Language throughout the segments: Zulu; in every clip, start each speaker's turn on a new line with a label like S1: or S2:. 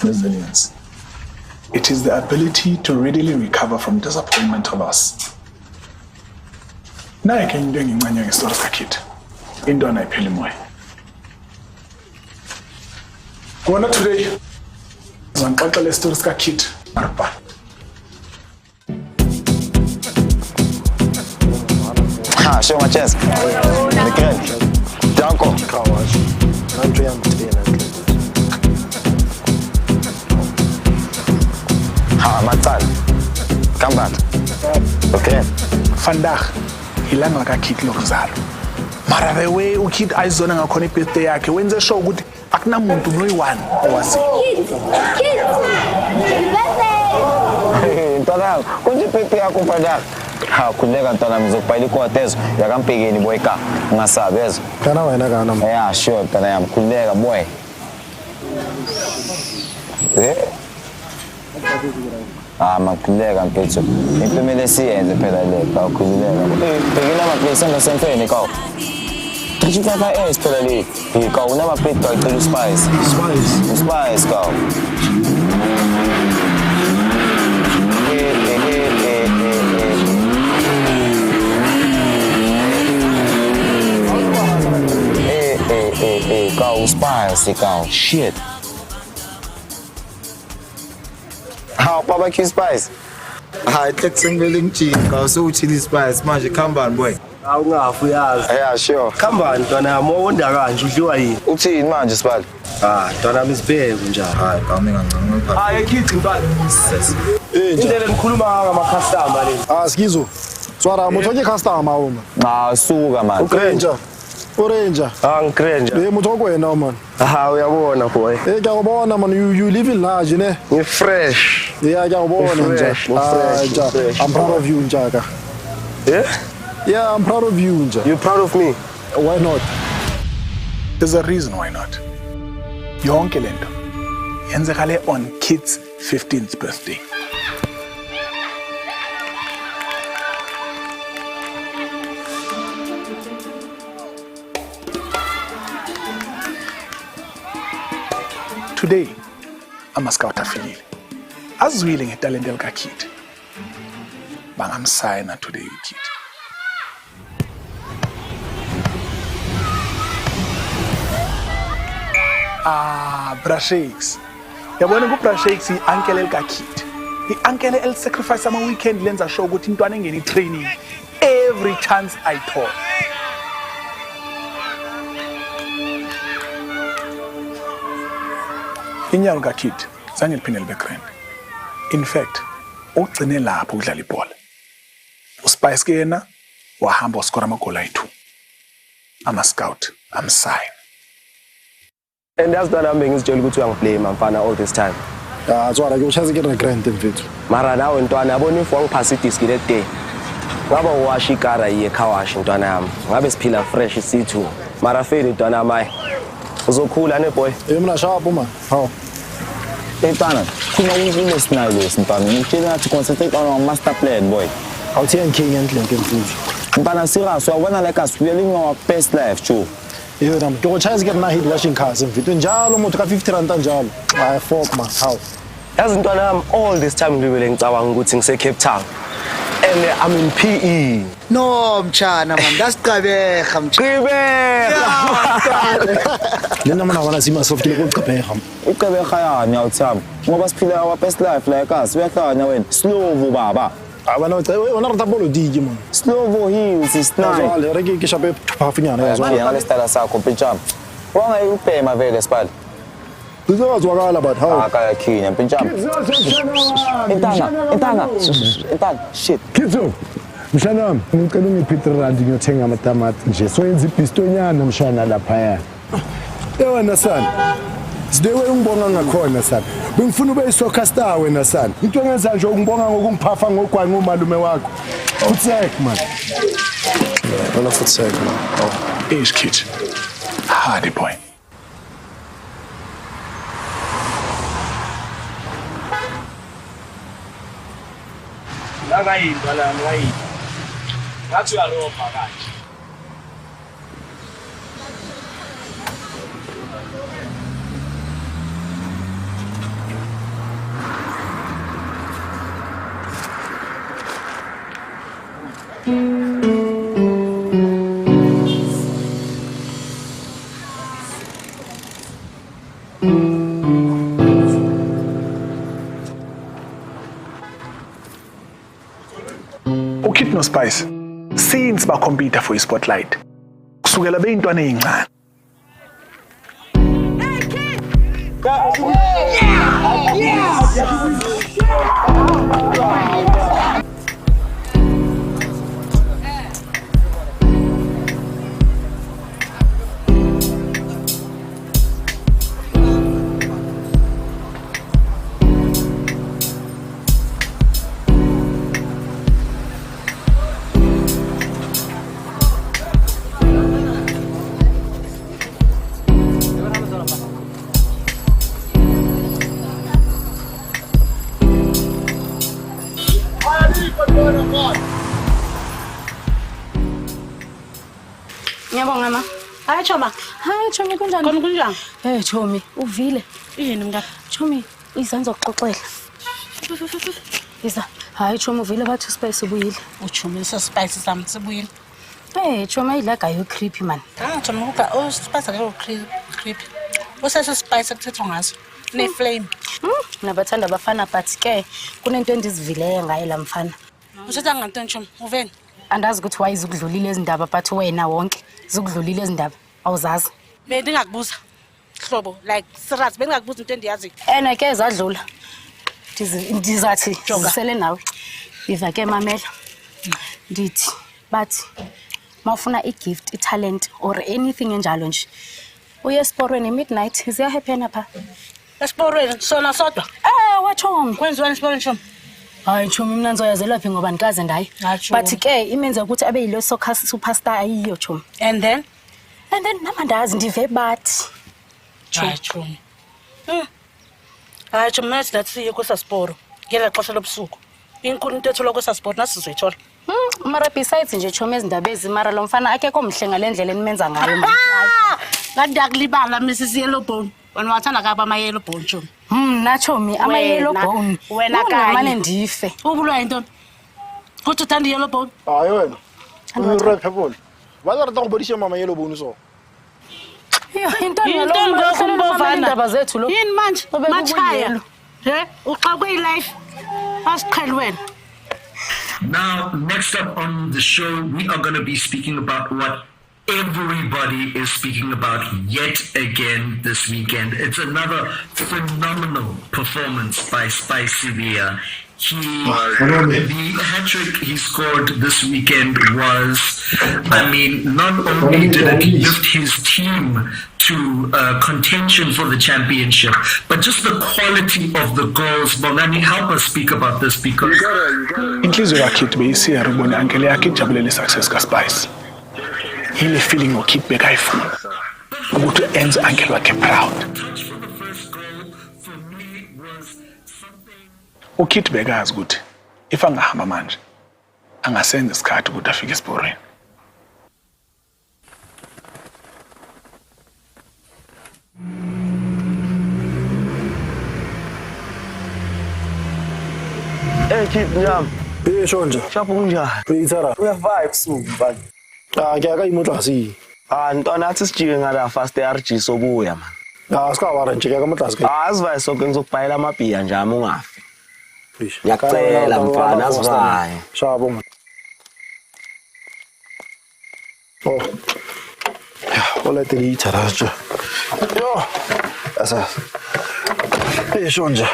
S1: resilience. It is the ability to readily recover from disappointment or loss. Now I can do in my story kit. In don't I pay more. Gonna today. Zan kwaqala story kit. Marpa.
S2: Ha, show my chest. Miguel. Janko.
S3: Kawash. Andrea
S2: Ha, Matal. Come back. Okay.
S1: Vandag ilanga ka kit lokuzalo. Mara the way ukid ayizona ngakhona ibirthday yakhe wenze show ukuthi akunamuntu noyi1 owazi.
S2: Ntwana, konje pepe yakho Vandag. Ha, khuleka ntwana mzokubhayila ikhotezo yakampekeni boyka. Ungasabi ezo.
S3: Kana wena kana.
S2: Yeah, sure, ntwana yami khuleka boy. Makhuleka mfethu. Into kumele siyenze phela le, awukhululeka. Bhekela amaplate angasemfeni kawo. 355S phela le. Kawo unamaplate kawo icela uSpice. Spice kawo. Kawo Spice kawo. Shit. How barbecue spice?
S3: Hayi hlekisengibele ngijini ka usuthini spice manje khambani boy.
S4: Awungafu yazi.
S2: Yeah, sure.
S4: Khambani ntwana yami wonda kanje udliwa yini?
S2: Uthini manje sibali?
S4: Ntwana yami sibheke njani.
S3: Hayi kami ngancane phela.
S4: Hayi ekithi ntwana. Indlela nikhuluma ngama customer le.
S3: Sikizo. Swara mothoke customer uma.
S2: Suka man.
S3: Ugranger. Orange.
S4: Ngigranger.
S3: Motho kwena man.
S4: Uyabona boy.
S3: Ngiyabona man you live in large ne.
S4: Ngi fresh.
S3: Yeah, ngiyabona nje. I'm proud of you njaka. Yeah, I'm proud of you nje.
S4: You proud of me?
S3: Why not?
S1: There's a reason why not. Yonke lento yenzekale on Kit's 15th birthday. Today, ama-scout afilile. Azwile ngetalente lika Kit. Bangamsayina today uKit. Brashakes. Yabona ku-Brashakes i-uncle lika Kit. I-uncle el-sacrifice ama-weekend lenza show ukuthi intwana engene i-training every chance ayithola. Inyalo kaKit zange liphinde libe grand. In fact, ugcine lapho udlala ibhola. uSpice ke yena wahamba uskora amagoli ayi2. Ama-scout amsign.
S4: And that's not I'm ngizitshela ukuthi uyangiblame mfana all this time.
S3: Swara ke uchaze ke grand mfethu.
S4: Mara nawe ntwana yabona if wangiphasa idisk le day. Ngaba uwasha ikara yiye khawash ntwana yami. Ngabe siphila fresh C2. Mara feli ntwana yami. Uzokhula ne boy.
S3: Mina sharp man. How?
S2: Ntwana, khona unesinayo lesintwana. Ngitshela ngathi concentrate on master plan boy.
S3: Awuthi king enhle mfethu.
S2: Ntwana serious wabona like us we living our best life too.
S3: Yena mntu chaze ke na hit washing cars mfethu njalo umuntu ka 50 rand njalo. Hayi fuck man. How?
S4: Yazi ntwana yami all this time ngibele ngicabanga ukuthi ngise Cape Town. And I'm in PE.
S5: No mchana man, that's Gqeberha mchana.
S3: Lena mana wana sima soft le kuGqeberha.
S2: uGqeberha yani awuthamba ngoba siphila our best life like us uyahlanya wena slow baba
S3: Abana wena rata bolo digi man.
S2: Slovo Hills is nice.
S3: Wale reke ke shape phafinyana yazwa.
S2: Ngale stala sakho mpinjama. Wanga uyibhema vele sibali.
S3: Uzozwakala but how?
S2: Akaya khinya mpinjama. Intanga. Shit.
S6: Kitso. Mshana wami, ngicela ungiphe rand ngiyothenga amatamati nje. So yenza ibhistonyana mshana lapha ya. Yona sana. Sidewe ungibonga ngakhona sana. Bengifuna ube isoccer star wena sana. Into engenza nje ungibonga ngokungiphafa ngogwayi ngomalume wakho. Futsek man.
S3: Wala futsek man.
S1: Oh, age kid. Hardy boy.
S4: Nakayindwa la ngayini. Ngathi uyalopha kanje.
S1: UKit noSpice since bacompete for iSpotlight kusukela beyintwana ezincane.
S7: Ngiyabonga ma.
S8: Hayi Choma.
S7: Hayi Chomi kunjani?
S8: Khona kunjani?
S7: Hey Chomi, uvile.
S8: Yini mngaka?
S7: Chomi, izanzo xoxela. Isa. Hayi Chomi uvile bathi uSpice ubuyile.
S8: Uchomi Spice sami sibuyile.
S7: Hey Chomi ayilaka yo creepy man.
S8: Choma uka Spice akho creepy. Usase Spice akuthethwa ngazo. Ne flame.
S7: Nabathanda abafana but ke kunento endizivileyo ngaye lamfana.
S8: Usatha ngantoni Choma? Uveni?
S7: Andazi ukuthi why izukudlulile izindaba but wena wonke izukudlulile izindaba awuzazi.
S8: Bendingakubuza. Hlobo like serious bendingakubuza into endiyazi.
S7: Ena ke zadlula. Ndizathi sele nawe. Iva ke mamela. Ndithi bathi mawufuna igift, italent or anything enjalo nje. Uye esporweni midnight isiya happy napha.
S8: Esporweni sona sodwa.
S7: Wachomi.
S8: Kwenziwa esporweni Choma?
S7: Hayi Chomi mina ngizoyazelwa phi ngoba nikaze ndayi. But ke imenze ukuthi abe yilo soccer superstar ayiyo Chomi.
S8: And then
S7: namandazi ndive bathi.
S8: Hayi Chomi. Hayi Choma nathi siye kwesasiporo. Ngela xesha lobusuku. Inkulu into ethola kwesasiporo nasizoyithola.
S7: Mara besides nje Chomi ezindaba ezimara lo mfana akekho omhle ngalendlela enimenza ngayo manje.
S8: Kanti akulibala Mrs Yellow Bone. Wena wathanda kaba ama yellow bone Chomi.
S7: Na Chomi ama yellow bone.
S8: Wena kanye.
S7: Manje ndife.
S8: Ubulwa into. Kuthi uthanda yellow bone?
S3: Hayi wena. Uri phepolo. Waza rata go bodisha mama yellow bone so.
S7: Into ngalombovana indaba zethu lo.
S8: Yini manje? Machaya. Uxakwe life. Asiqheli wena.
S9: Now, next up on the show, we are going to be speaking about what everybody is speaking about yet again this weekend. It's another phenomenal performance by Spice Sevilla. The hat-trick he scored this weekend was, I mean, not only did it lift his team to contention for the championship, but just the quality of the goals. Bongani, help us speak about this because
S1: Inhliziyo yakhe beyisiya rubona ankele yakhe ijabulele success kaSpice. Ile feeling uKit bekayifuna ukuthi enze ankele wakhe proud. UKit bekazi ukuthi if angahamba manje angasenza isikhathi ukuthi afike esporweni.
S4: Kid njam.
S3: Shonje.
S4: Shapo kunjani?
S3: Uyithara.
S4: Uya-vibe suku mfana.
S3: Ngiyaka imotla si.
S4: Ntwana athi sijike ngala fast RG sokuya man.
S3: Sikawara nje ngiyaka amotla si.
S4: Asivaye sonke ngizokubhayela amabhiya njami ungafi. Ngiyacela mfana asivaye.
S3: Shabo man. Oh. Hola te ngiyithara nje. Yo. Asa. Shonje.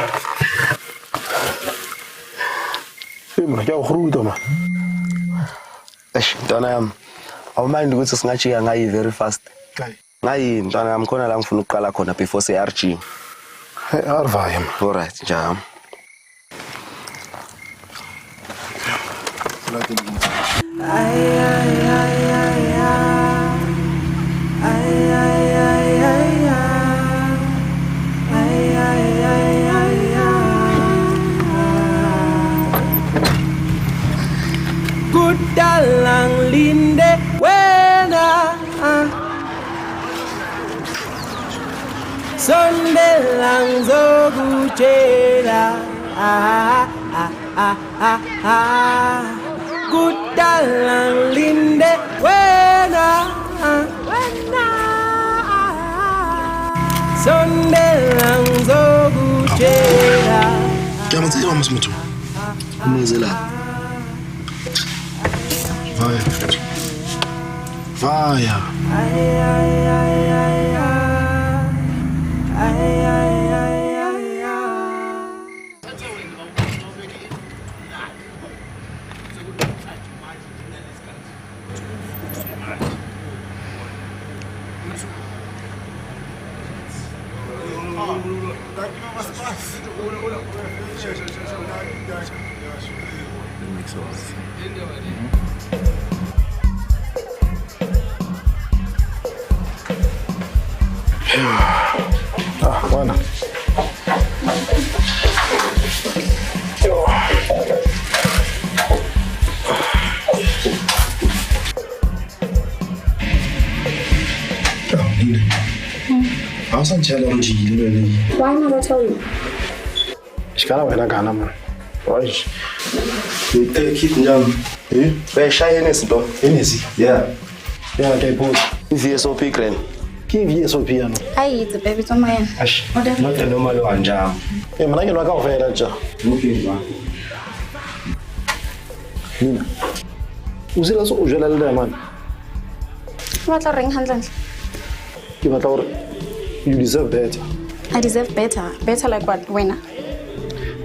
S3: Mna ngiyahruda man.
S4: Ntwana yami. Awumind ukuthi singajika ngayi very fast. Ngayi ntwana yami khona la ngifuna ukuqala khona before se RG.
S3: Arvaye man.
S4: Alright njami.
S10: Kudalang linde wena sondelang zokutshela kudalang linde wena sondela ngizokutshela.
S3: Ngiyamthela msithu. Umenzela. Vaya. Bwana. Awusangitshela njini wena?
S7: Why not I tell you?
S3: Xikala wena gana man. Right.
S4: Kid njani? Bayishaya nezinto.
S3: Enesi.
S4: Yeah.
S3: Yeah, okay, pause.
S4: VSOP grand.
S3: Ki VSOP yana?
S7: Hayi it's a baby tsomoyena.
S4: Ash. Not the normal one njam.
S3: Mina ke nwaka ufela nje.
S4: Okay ba.
S3: Mina. Uzila so ujela le man.
S7: Wa tla reng handle.
S3: Ke batla hore you deserve better.
S7: I deserve better. Better like what, wena?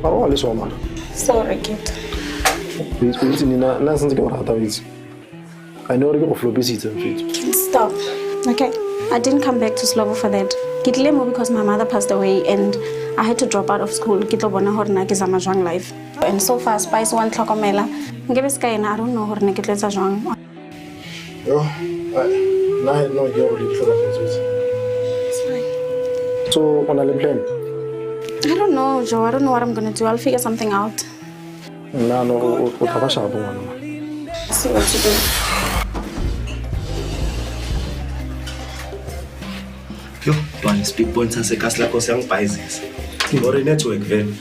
S3: Ba le so man.
S7: Sorry kid.
S3: Please nina na senze ke rata witsi. I know re go flopisitse mfethu.
S7: Stop. Okay. I didn't come back to Slovo for that. Ke tlile mo because my mother passed away and I had to drop out of school. Ke tlo bona hore na ke zama jwang life. And so far Spice one tlhokomela. Ngebe ska ena I don't know hore ne ke tletsa jwang.
S3: Yo. Na no ke go le tlhola mfethu. So, on a plan?
S7: I don't know, Joe. I don't know what I'm gonna do. I'll figure something out.
S3: No,
S7: See what to do.
S4: Yo, Twan, speak points and say kasla ko siyang prizes. Ngore network vele.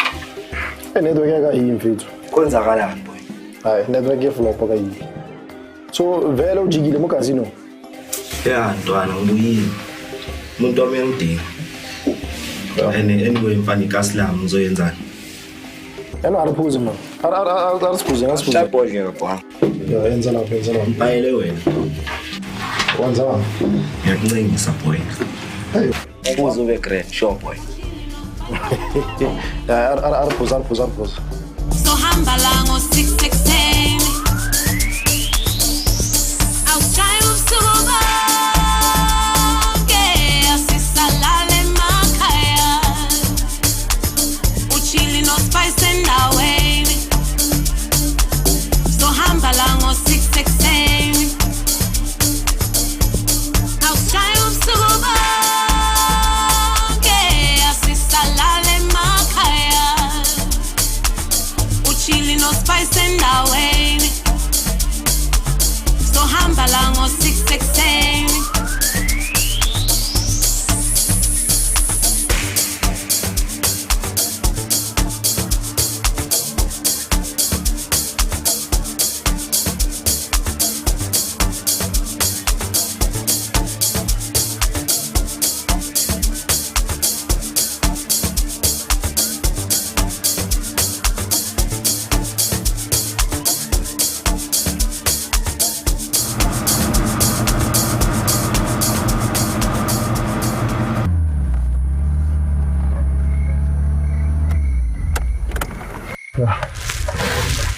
S3: Network yaka yini mfethu?
S4: Kwenzakalani boy?
S3: Hayi, network yeflop ka yini. So, vele ujikile mo casino.
S4: Yeah, Twan, ngiyini. Umuntu wami uyangidinga. And anyway mfani kasla ngizoyenzani?
S3: Eno ariphuze man. Ariphuze ngasibuze.
S4: Sharp boy ngeke bwa.
S3: Yeah, yenza lapha.
S4: Bayile wena.
S3: Wenza wani?
S4: Ngiyakuncengisa boy.
S3: Hey,
S4: uzobe great, sure boy.
S3: Yeah, ariphuze.
S11: So hamba la ngo 616. Awushaye ubusuku bonke asisalale emakhaya. Uchili no spice endaweni. So hamba la ngo 616. Awushaye ubusuku bonke asisalale emakhaya. Uchili no spice endaweni. So hamba la ngo 616.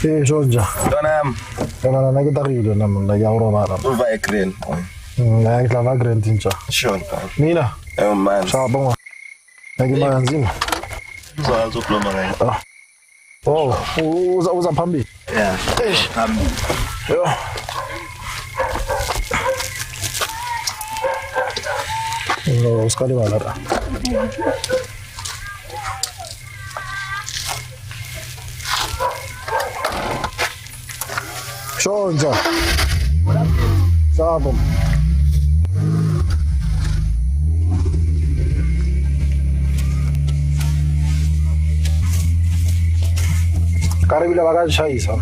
S3: Eh, Georgia.
S4: Donam.
S3: Yana na kita rido na mun ya urobara.
S4: Uva ekren.
S3: Na kita va grand incha.
S4: Sure.
S3: Mina.
S4: Man.
S3: Shabonga. Ngima nzima.
S4: Uzoploma ngayo.
S3: Oh, uza phambi.
S4: Yeah. Phambi.
S3: Yo. No, uskali wala. Georgia. Sabom. Karibila bakashayisa.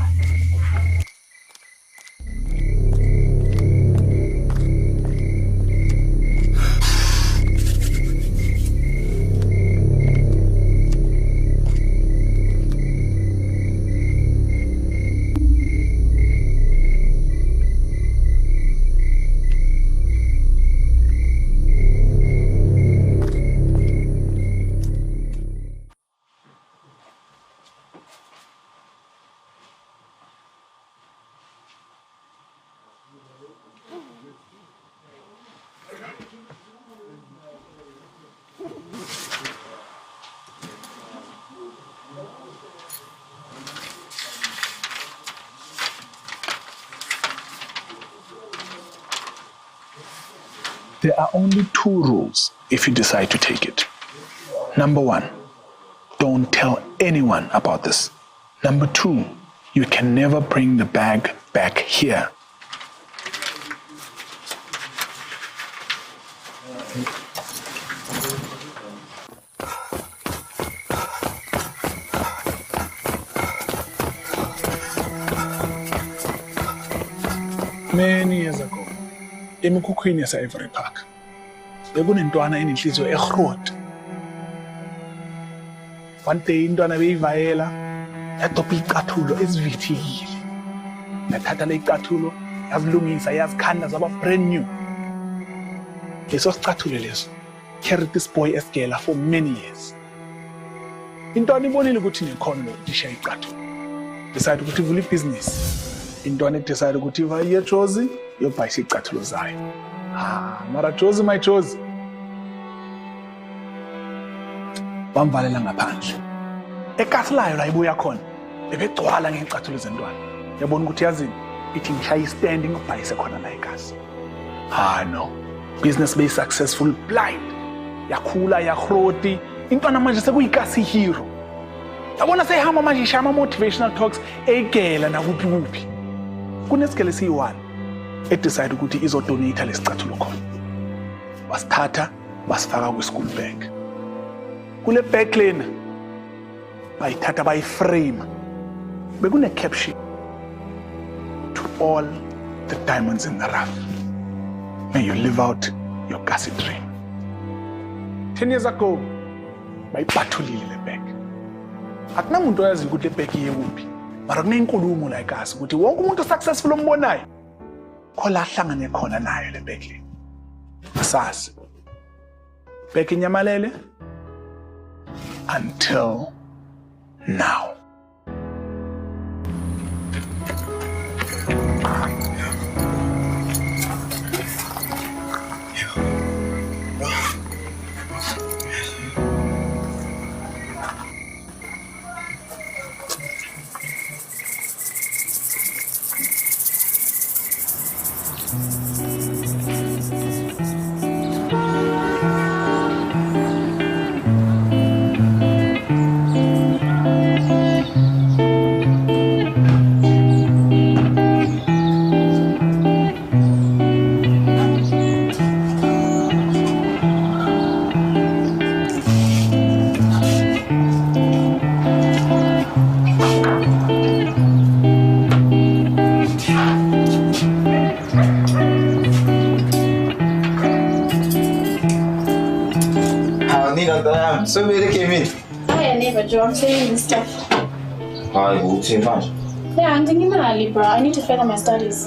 S1: There are only 2 rules if you decide to take it. Number 1, don't tell anyone about this. Number 2, you can never bring the bag back here. Many years ago, emikhukhwini yase-Ivory Park, bekunentwana enenhliziyo egrot. One day intwana beyivayela yadobha icathulo ezivithikile. Yathatha le icathulo, yazilungisa, yazikhanda zaba brand new. Leso sicathulo leso carried this boy Esgela for many years. Intwana ibonile ukuthi nekhono lokutisha icathulo. Decide ukuthi ivule ibhizinisi. Intwana decide ukuthi iva yeJozi yobhayisa icathulo zayo. Mara Jozi my Jozi. Bamvalela ngaphandle. Ekasilayo la ibuya khona. Bebegcwala ngecathulo zentwana. Yabona ukuthi yazini ithi ngishaya standing ubhayise khona la ekhasi. No. Business be successful blind. Yakhula yagroti. Intwana manje sekuyikasi hero. Yabona seyihamba manje ishama motivational talks egela nakuphi kuphi. Kunesigele siyi-1 edecide ukuthi izodonate lesicathulo khona. Wasithatha wasifaka kwi-school bag. Kule bag lena bayithatha bayiframe. Bekune caption, to all the diamonds in the rough, may you live out your gassy dream. 10 years ago bayiphathulile le bag. Akunamuntu oyazi ukuthi le bag iye kuphi. Mara kunenkulumo la ekhasi ukuthi wonke umuntu successful ombonayo khola ahlangane khona nayo le bag le. Asazi. Bag inyamalele until now.
S2: So where they came in?
S12: Hi, neighbor Joe. I'm saying this stuff.
S2: Hi, what's in front?
S12: Yeah, I'm thinking about bro. I need to further my studies.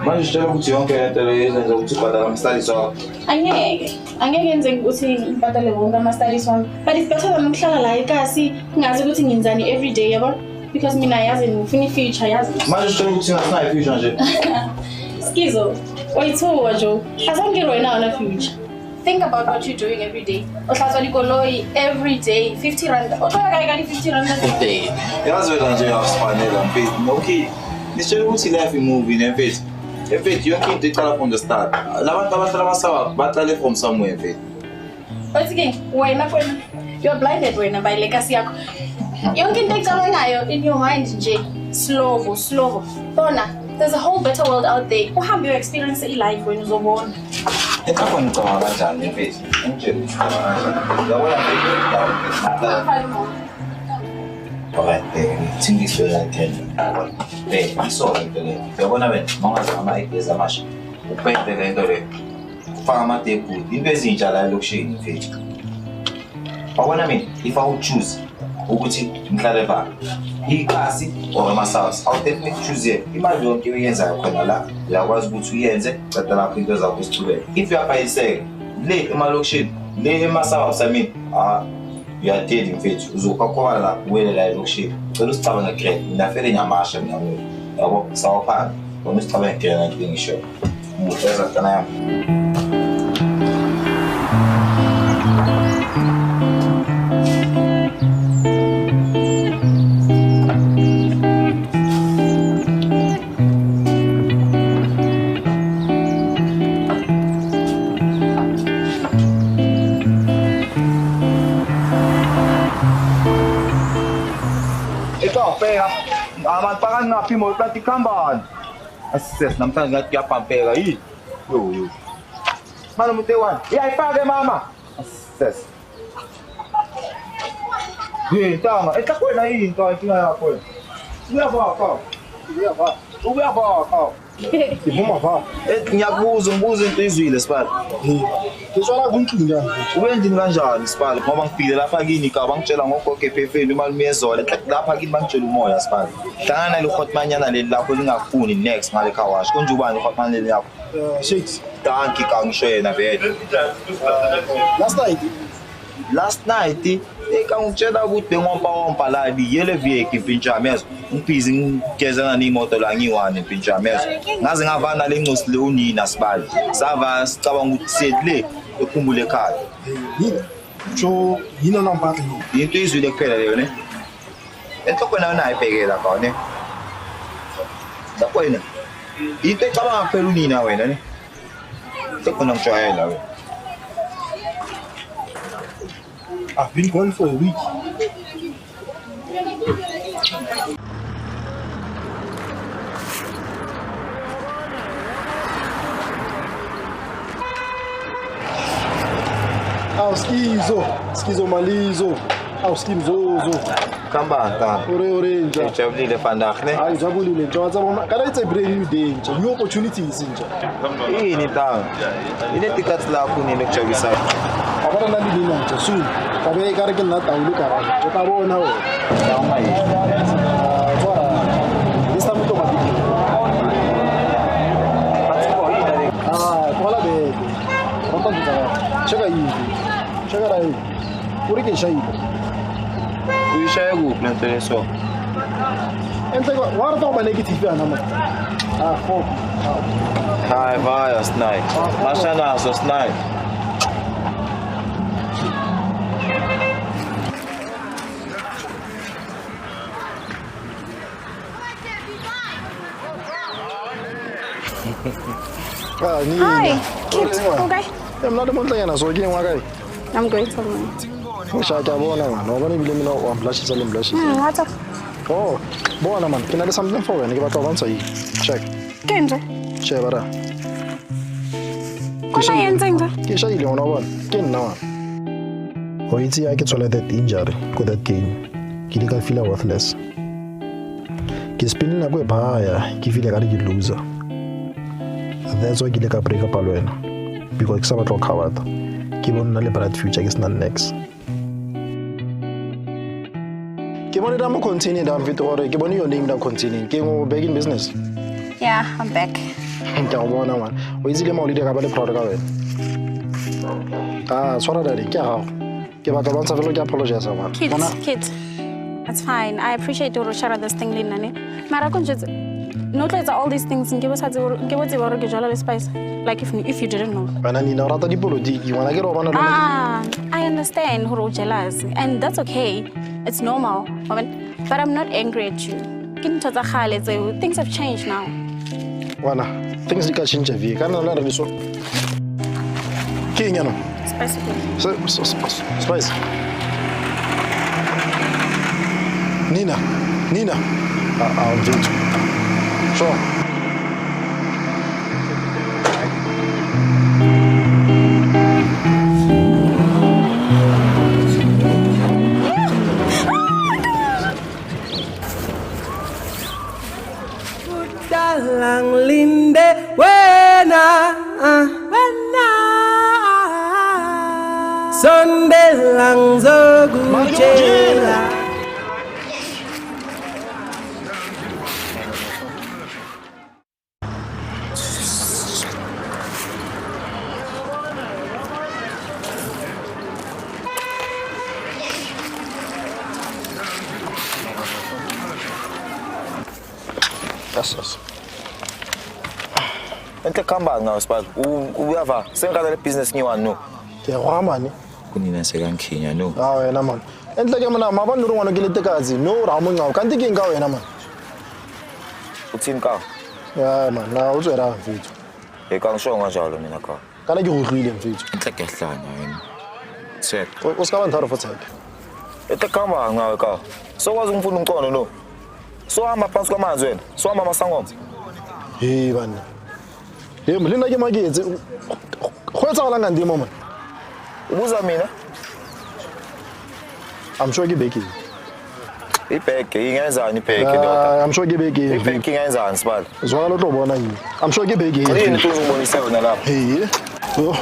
S2: Manje sicela ukuthi yonke lento leyenza ukuthi ubhadala ama-studies wakho.
S12: Angeke yenze ukuthi ngibhadale wonke ama-studies wami. But it's better than ukuhlala la ekhasi ngazi ukuthi ngenzani every day, yabo? Because mina yazi ngifuna i-future yazi.
S2: Manje sicela ukuthi ngasinayo i-future nje.
S12: Skizo, wayithuka Joe. Asongile wena ona future. Think about what you're doing every day. Ohlatswa likoloi every day, 50 rand. Othola kayi kanti 50 rand a day.
S2: Yazi wena nje awusifanele mfethu. Okay. Nisitshela ukuthi life imovie nemfethu. Mfethu yonke into iqala from the start. Labantu abahlala amasawa baqale from somewhere mfethu.
S12: But again, wena you're blinded wena by legacy yakho. Yonke into ecala ngayo in your mind nje slow. Bona, there's a whole better world out there. Uhambe you experience life when uzobona.
S2: Ekapho ngicabanga kanjani mfethu? Ngitshela ukuthi yabona mfethu. Alright, think this way I can. I'm sorry, yabona wena mawungazi ama-ideas amasha. Uphethe le nto le. Ufaka amatepu, into ezintsha la elokishini mfethu. Wabona mina, if I would choose ukuthi ngihlale pha ikasi or ama-South, I would definitely choose here. Imali yonke uyenzayo khona la, uyakwazi ukuthi uyenze, ceda lapho into zakho isichubeke. If uyabhayiseka, le emalokishini, le ema-South, I mean, you are dead mfethu, uzokhokhola la uwele la elokishini. Cela usicabange grade, mina vele nyamasha mina wena. Yabo, sawuphana, bona usicabange grade nanto engisho. Ngiyeza ntana yami. Amantakan ngaphi imoto athi khambani. Asses namhlanje ngathi kuyapampeka yini? Yo. Mama Mutewan, iyayifake mama. Asses. Hey, tama. Esta kwena yini into ayinkinga yakho wena? Uyava.
S3: Ivuma va.
S2: Ngiyakubuza ngibuza into izwile sipala.
S3: Ngishona kunkinga.
S2: Ubenzini kanjani sipala? Ngoba ngifike lapha kini ka bangitshela ngogogo ephefeni imalume yezolo. Lapha kini bangitshela umoya sipala. Hlangana nalo hotmanyana leli lapho lingafuni next ngale car wash. Konje ubani hotman leli yakho?
S3: Shakes.
S2: Danki ka ngisho yena vele. Last night ngangitshela ukuthi bengompa la yele veki impinjamezo ngiphizi ngigeza ngani imoto la ngiwane impinjamezo ngaze ngavana lencosi le unina sibali sava sicabanga ukuthi sedle ekhumbule ekhaya
S3: yina namphatha
S2: into izwile kuphela leyo ne enhloko nayo ayibhekela ka ne sakwena into ecabanga kuphela unina wena ne sekona ngijwayela wena.
S3: I've been gone for a week. Skizo malizo. Skimzozo.
S2: Kambanta.
S3: Ore nja.
S2: Jabulile vandaag ne?
S3: Hayi jabulile nja. Kana it's a brand new day nja. New opportunities nja.
S2: Yini tanga. Ile tickets lakho ni lokujabisa.
S3: Abana nali nina nja soon. Kabe ikare ke nna taulu ka. Ke ka bona ho.
S2: Tama yini.
S3: This time to mabiki. Kola be. Roto nja. Chega yini. Chega rai. Puri ke shayi.
S2: Uyishaya kuphi lento leso?
S3: Enhle warto ba negative yana mama. Ho.
S2: Hayi vaya snai. Mashana so snai.
S12: Hi, kids. Okay.
S3: I'm not the one thing I saw again.
S12: I'm great, Solomon.
S3: Ngishaka bona man, ngoba nibile mina wamblashisa lemblashisa.
S12: What's up?
S3: Oh, bona man, kina le something for wena ke batla ba ntsa yi. Check.
S12: Kenze.
S3: Che bara.
S12: Kona yenze nje?
S3: Ke shayile ngona bona. Ke nna man. O itse ya ke tsola that injury ko that game. Ke dika feel worthless. Ke spinning na go baya, ke feel ka re ke loser. That's why ke le ka break up alwena. Because ke sa batla go khabata. Ke bona le bright future ke sna next. Ke bone da mo continue da mfito gore ke bone your name da continue ke go back in business.
S12: Yeah, I'm back.
S3: Ke go bona man. O itse le maulide ka ba le product ka wena. Swara da ke ha. Ke batla ba ntsa fela ke apologize man.
S12: Kids. That's fine. I appreciate you share this thing Linane. Mara konje no tletsa all these things nke botse ba re ke jala le spice like if you didn't know.
S3: Bana ni na rata di politiki wana ke ro bana lo.
S12: I understand who are jealous and that's okay. It's normal. But I'm not angry at you. Things have changed now.
S3: Wana, things dika change vi. Kana la re so. Ke nyano. Spice. Spice. Nina. I'll do it. Sure.
S10: Dalang linde wena sondelang zokutshela.
S2: Yes. Ente kamba ngawo sipaka. Uyava sengikade le business ngiwani no.
S3: Ke go mani.
S2: Kunina sekangikhinya no.
S3: Wena man. Enhle ke mina mabani ro ngwana ke le tekazi no ra mo ngawo kanti ke nga wena man.
S2: Uthini ka?
S3: Ya man, na o tswera mfethu.
S2: E ka ngisho kanjalo mina ka.
S3: Kana ke go tlile mfethu.
S2: Enhle ke hlanya wena. Set.
S3: O ska ba ntharo for tsaka.
S2: Ente kamba ngawo ka. So kwazi ngifuna umcono no. Sohamba phansi kwamanzi wena. Sohamba masangoma.
S3: Hey bana. Hey mlina ke maketse. Khwetsa la ngandi mama.
S2: Ubuza mina?
S3: I'm sure gibeki.
S2: Ibheke ingenzani ibheke ndoda?
S3: I'm sure gibeki.
S2: Ibheke ingenzani sibali?
S3: Zwaka lo tobona yini. I'm sure gibeki.
S2: Yini into uzobonisa yona lapha?
S3: Hey. Oh.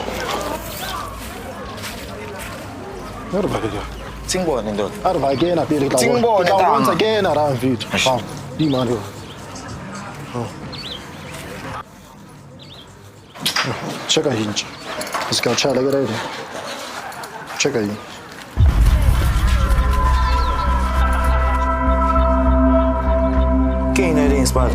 S3: Nervaka.
S2: Singibone ndoda.
S3: Arva again up here.
S2: Singibone
S3: once again around feet. Wow. Di mano. Cheka hinch. Iska chala gare. Cheka hin.
S2: Quem é esse pai?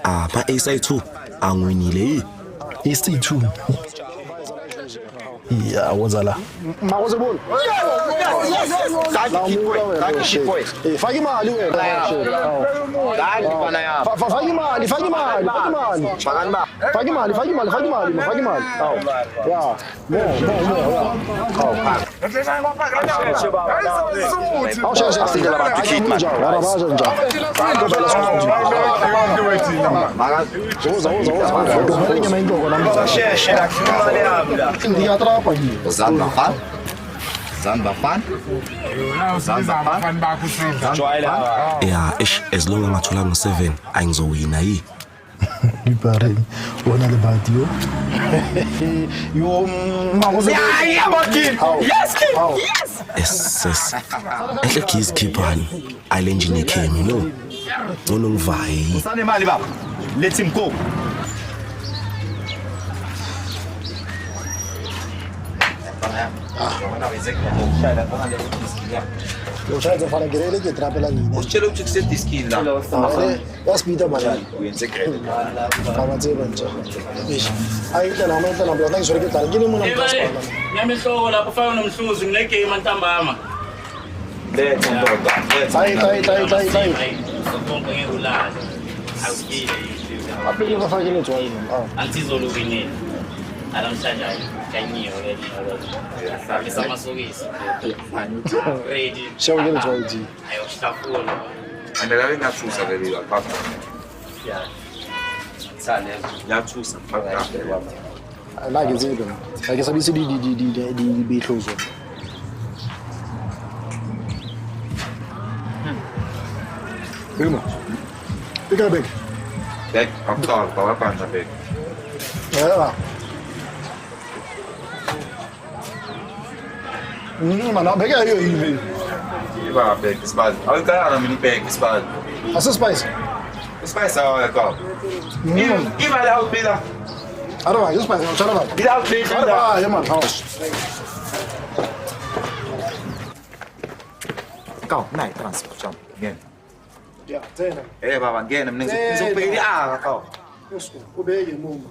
S13: Apa SA2 angwinile
S3: SA2 yeah wazala makoze bol faki imali wena faki imali aw ya
S13: ya as long angathola ngo7 angizowina yi
S3: Ibare wona le badio yo makoze yes yes ehle kids keepani island engineer came you know ngono ngivaye
S14: usane imali baba let him go
S3: Ushadza fara gerele ke trapela ngine.
S14: Ushelo ukuthi kuseskill la.
S3: Yaspita bana.
S14: Uyensekret.
S3: Kamatse banje. Eish. Ayitla na manje na bona ngizore ke tala ngine mona mtasipala.
S15: Yamihloko lapho fana nomhluzi ngine game antambama.
S14: Letha ndoda.
S3: Tayi.
S15: Sokonke ngulala. Awukile.
S3: Apele ngafakile tswayini.
S15: Antizolukini. Alamhlanje kanyiyo le. Isamasokisi. Ready.
S3: Shawukile tswayini.
S15: Ayokuhlafuna.
S14: Andela ngiyathusa leli lapha.
S15: Yeah. Sale.
S14: Ngiyathusa phakathi.
S3: La ke tsebe. Ga ke sabise di behlozo. Irma. Ika bek.
S14: Bek, aktar, bawa panja bek.
S3: Ja. Mana bek ayo hivi.
S14: Iba bek isbad. Au kana mini bek isbad.
S3: Asa spice.
S14: Spice sawa yako. Iba la bila.
S3: Arwa, yo spice, chana ba.
S14: Bila bila.
S3: Ah, ya man, house.
S14: Kau, naik transport jam. Ngene.
S3: Ja, tena.
S14: Baba ngene mina ngizobheka kau.
S3: Usko, ubeke muma.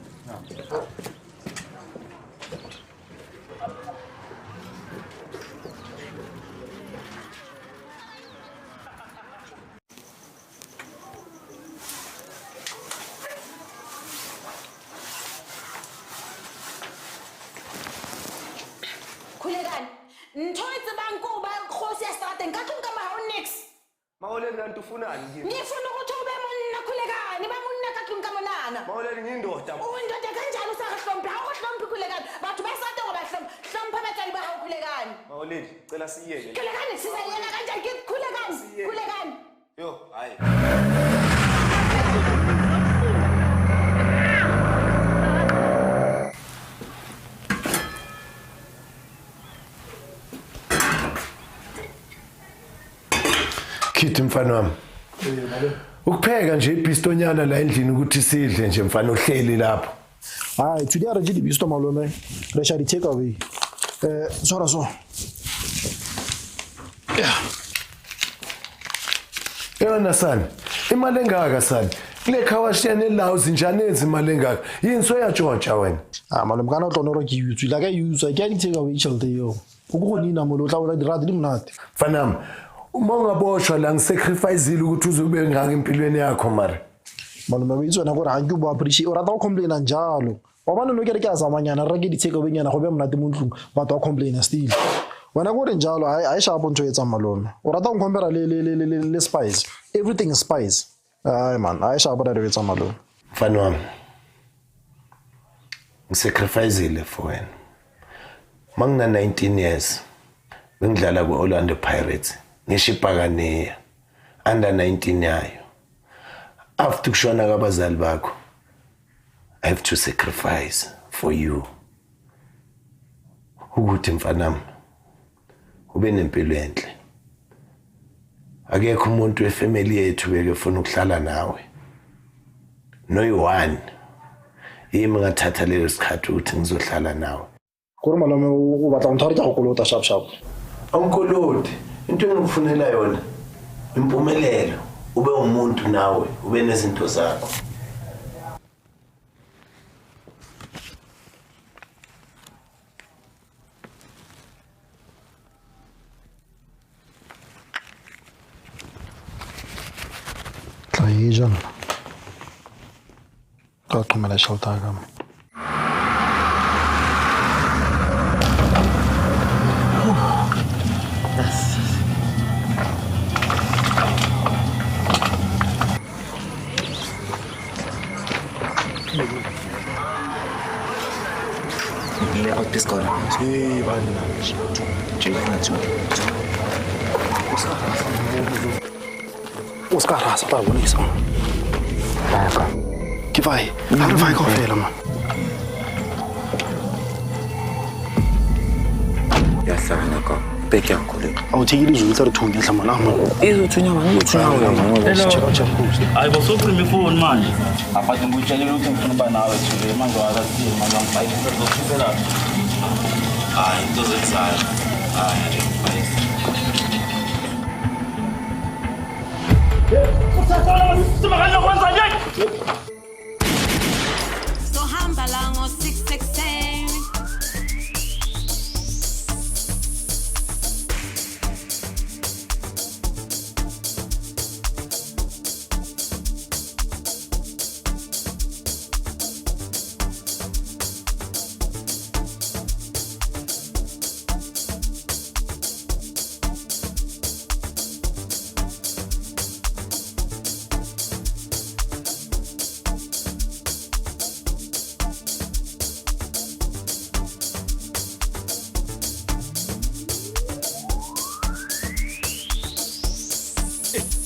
S16: Khulekani. Nthoitse banko ba khosi ya strateng ka tlong ka ma ha nix.
S17: Maoleni kanti ufunani kimi?
S16: Ngifuna ukuthi ube monna Khulekani, ba monna ka tlong ka monana.
S17: Maoleni ngiyindoda.
S16: Undoda kanjani usahlomphe? Awuhlompi Khulekani. Batho ba sate ngoba hlompa abatshali ba hawo Khulekani.
S17: Maoleni, cela siyeke.
S16: Khulekani sizayena kanjani ke Khulekani? Khulekani.
S17: Yo, hayi.
S6: Good mfana wami. Ukupheka nje ibhistonyana la endlini ukuthi sidle nje mfana uhleli lapho.
S3: Hayi, today I already bisto malome. Resha di take away. Sora so.
S6: Yona sana. Imali engaka sana. Kule khawashiyane lounge njani enza imali engaka? Yini soyatshontsha wena?
S3: Malome kana utlonoro ke yutsu la ka yutsu ke di take away tšhelete yo. Ukugoni na molo tla ola di rad di mnate.
S6: Fanam. Uma ungaboshwa la ngisacrificeile ukuthi uzube ngaka empilweni yakho mara.
S3: Malome we tsona gore ha ke bo appreciate o rata go complain njalo. Wa bana no ke re ke a zamanyana re ke di take away nyana go be mnate mo ntlung ba twa complain still. Wena gore njalo ai sha bo ntho etsa malome. O rata go compare le spice. Everything is spice. Ai man, ai sha bo da etsa malome.
S6: Mfana wami. Ngisacrificeile for wena. Mangina 19 years. Bengidlala ku Orlando Pirates. Ngishipakane under 19 yayo. After kushona kabazali bakho, I have to sacrifice for you. Ukuthi mfanami ube nempilo enhle. Akekho umuntu wefamily yethu beke ufuna ukuhlala nawe. No you1. Yimi ngathatha leyo sikhathi ukuthi ngizohlala nawe.
S3: Gore malome o batla ntharika go kolota sharp.
S6: Awukoloti. Into engikufunela yona impumelelo ube umuntu nawe ube nezinto zakho.
S3: Tlayijan. Ka qhumela shelter ka.
S2: Le out discord.
S3: Hey, bana. Oscar rasa ta bona isa.
S2: Baka.
S3: Ke vai. Ha re vai kaofela man.
S2: Ya sana ka. Peke yangu le.
S3: Au thekile izulu tsa re thunya hlamana man.
S2: Izothunya
S15: Hayi bosoprime phone manje. Apha ngikutshelile ukuthi ngifuna uba nawe thule manje wakathini manje ngifayile uzokhipela. Hayi into zenzayo. Hayi
S11: So hamba la ngo 667.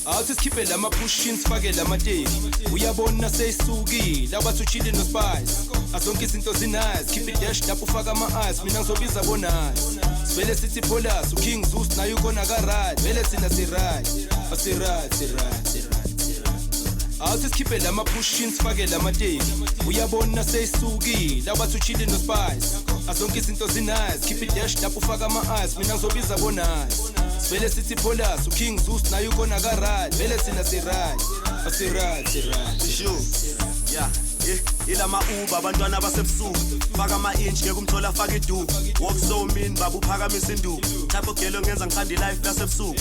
S18: Awuthi sikhiphe lama pushins fake lama teki uyabona seyisukile abathi uchili no spice azonke izinto zinice keep it dash lapho ufaka ama eyes mina ngizobiza bonani sivele sithi Paulus uKing Zeus naye ukona ka right vele sina si right Awuthi sikhiphe lama pushins fake lama teki uyabona seyisukile abathi uchili no spice azonke izinto zinice keep it dash lapho ufaka ama eyes mina ngizobiza bonani Vele sithi Paulus uKing Zeus naye ukona ka right vele sina si right sure
S17: yeah ilama uba abantwana basebusuku faka ama inch ngeke umthola faka idu walk so mean babu phakamisa induku type of girl ngenza ngikhanda life lasebusuku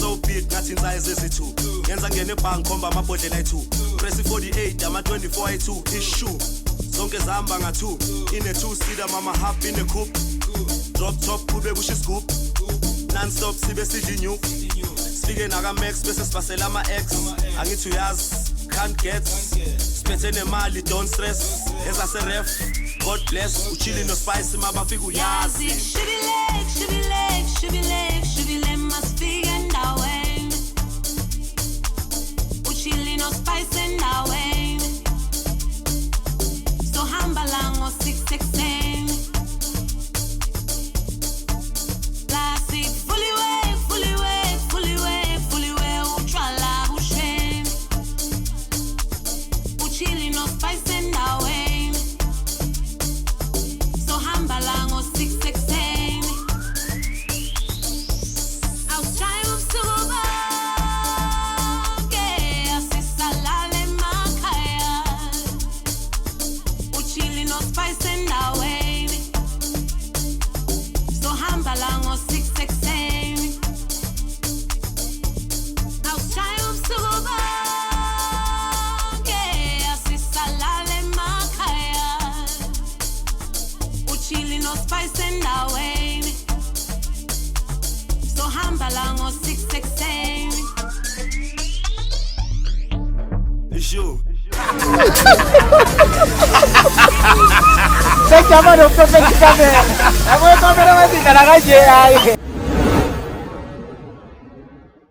S17: so beat ngathi insayi zezithu ngenza ngene ebhangi khomba amabhodlela ayi2 press 48 ama 24 ayi2 issue zonke zihamba nga2 ine 2 seater mama half in the coupe drop top kube kusho iscoop non-stop sibe sidla inyuku sifike naka max bese sibasela ama ex angithi uyazi can't get spethe nemali don't stress eza se ref God bless uchili no spice mabafika uyazi
S11: shibile masifika endaweni uchili no spice endaweni so hamba la ngo 667 Classic, fully way, no spice in the way. So hamba lang o 666.
S17: It's you.
S10: Se chiamano professionalmente. E voi come lo metti la ragazza?